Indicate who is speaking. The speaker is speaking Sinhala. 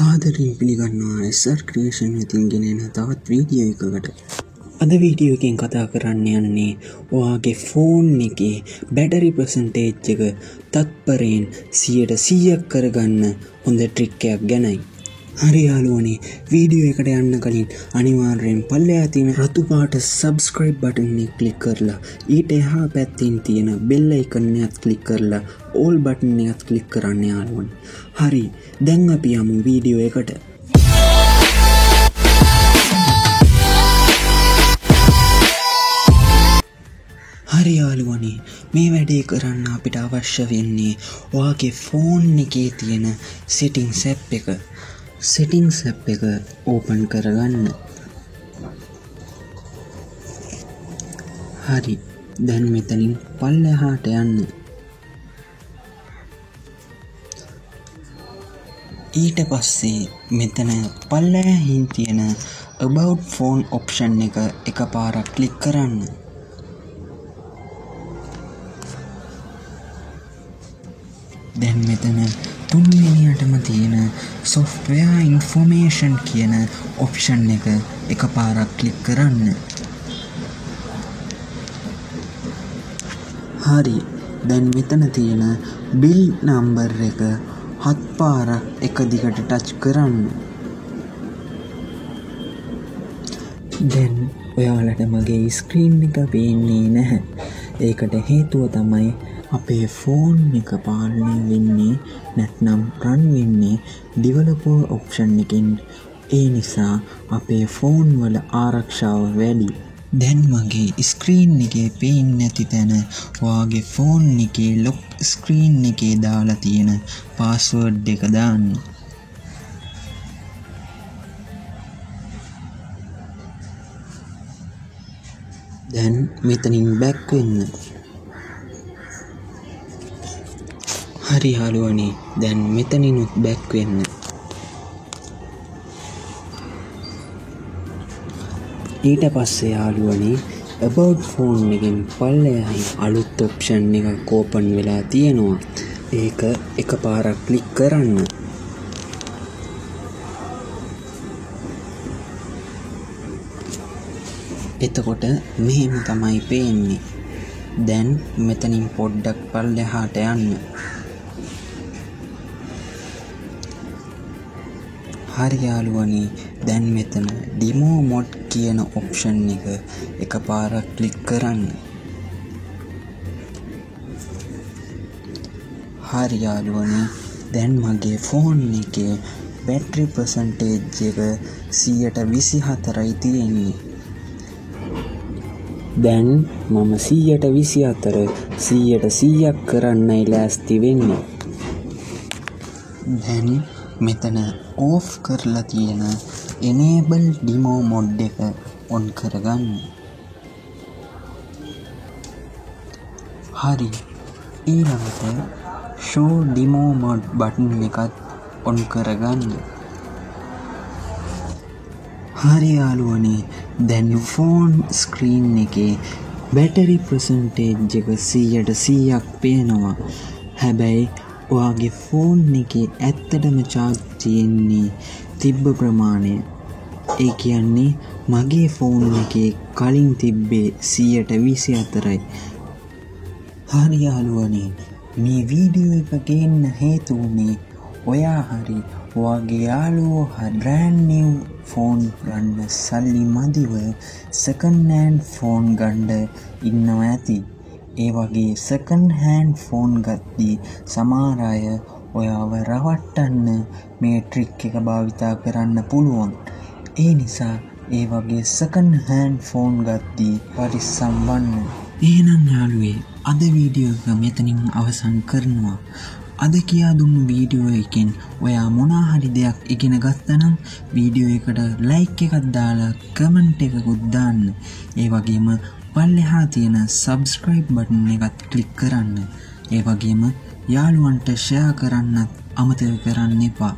Speaker 1: සාදරයෙන් පිළිගන්නවා SR ක්‍රියේෂන් වෙතින් ගෙනෙන තවත් වීඩියෝ එකකට. අද වීඩියෝ එකෙන් කතා කරන්න යන්නේ ඔයාගේ ෆෝන් එකේ බැටරි පර්සන්ටේජ් එක තත්පරයෙන් 100% කරගන්න හොඳ ට්‍රික් එකක් ගැනයි. හරි යාළුවනේ, වීඩියෝ එකට යන්න කලින් අනිවාර්යෙන් පල්ලෙහා තියෙන රතු පාට subscribe button එක ක්ලික් කරලා ඊට එහා පැත්තෙන් තියෙන bell icon එකත් ක්ලික් කරලා all button එකත් ක්ලික් කරන්න යාළුවනේ. හරි, දැන් අපි යමු වීඩියෝ එකට. හරි යාළුවනේ, මේ වැඩේ කරන්න අපිට අවශ්‍ය වෙන්නේ ඔයාගේ ෆෝන් එකේ තියෙන settings app එක. settings app එක open කරගන්න. හරි, දැන් මෙතනින් පල්ලෙහාට යන්න. ඊට පස්සේ මෙතන පල්ලෙහින් තියෙන about phone option එක එකපාරක් ක්ලික් කරන්න. දැන් මෙතන තුන්වෙනියටම තියෙන software information කියන option එක එකපාරක් ක්ලික් කරන්න. හරි, දැන් මෙතන තියෙන bill number එක 7 පාරක් එක දිගට ටච් කරන්න. දැන් ඔයාලට මගේ ස්ක්‍රීන් එක පේන්නේ නැහැ. ඒකට හේතුව තමයි අපේ ෆෝන් එක පාලනය වෙන්නේ නැත්නම් රන් වෙන්නේ developer option එකෙන්. ඒ නිසා අපේ ෆෝන් වල ආරක්ෂාව වැඩි. දැන් මගේ ස්ක්‍රීන් එකේ පේන්නේ නැති තැන ඔයාගේ ෆෝන් එකේ lock ස්ක්‍රීන් එකේ දාලා තියෙන password එක දාන්න. දැන් මෙතනින් back වෙන්න. හරි යාළුවනේ, දැන් මෙතනිනුත් back වෙන්න. ඊට පස්සේ යාළුවනේ about phone එකෙන් පල්ලෙහායි අලුත් option එකක් open වෙලා තියෙනවා. ඒක එකපාරක් ක්ලික් කරන්න. එතකොට මෙහෙම තමයි පේන්නේ. දැන් මෙතනින් පොඩ්ඩක් පල්ලෙහාට යන්න. හරි යාළුවනේ, දැන් මෙතන demo mode කියන option එක එකපාරක් ක්ලික් කරන්න. හරි යාළුවනේ, දැන් මගේ ෆෝන් එකේ battery percentage එක 124යි තියෙන්නේ. දැන් මම 124 100% කරන්නයි ලෑස්ති වෙන්නේ. දැන් මෙතන off කරලා තියෙන enable demo mode එක on කරගන්න. හරි, ඊළඟට show demo mode button එකත් on කරගන්න. හරි යාළුවනේ, දැන් ෆෝන් ස්ක්‍රීන් එකේ බැටරි පර්සන්ටේජ් එක 100% පේනවා. හැබැයි ඔයාගේ ෆෝන් එකේ ඇත්තටම charge තියෙන්නේ තිබ්බ ප්‍රමාණය. ඒ කියන්නේ මගේ ෆෝන් එකේ කලින් තිබ්බේ 124යි. හරි යාළුවනේ, මේ වීඩියෝ එක ගේන්න හේතු වුණේ ඔයා හරි ඔයාගේ යාළුවෝ brand new ෆෝන් ගන්න සල්ලි මදිව second hand ෆෝන් ගන්න ඉන්නවා ඇති. ඒ වගේ second hand ෆෝන් ගද්දී සමහර අය ඔයාව රවට්ටන්න මේ ට්‍රික් එක භාවිතා කරන්න පුළුවන්. ඒ නිසා ඒ වගේ second hand ෆෝන් ගද්දී පරිස්සම් වන්න. එහෙනම් යාළුවේ, අද වීඩියෝ එක මෙතනින් අවසන් කරනවා. අද කියා දුන්නු වීඩියෝ එකෙන් ඔයා මොනා හරි දෙයක් ඉගෙන ගත්තා නම් වීඩියෝ එකට like එකක් දාලා comment එකකුත් දාන්න. ඒ වගේම පල්ලෙහා තියෙන subscribe button එකත් ක්ලික් කරන්න. ඒ වගේම යාළුවන්ට share කරන්නත් අමතක කරන්න එපා.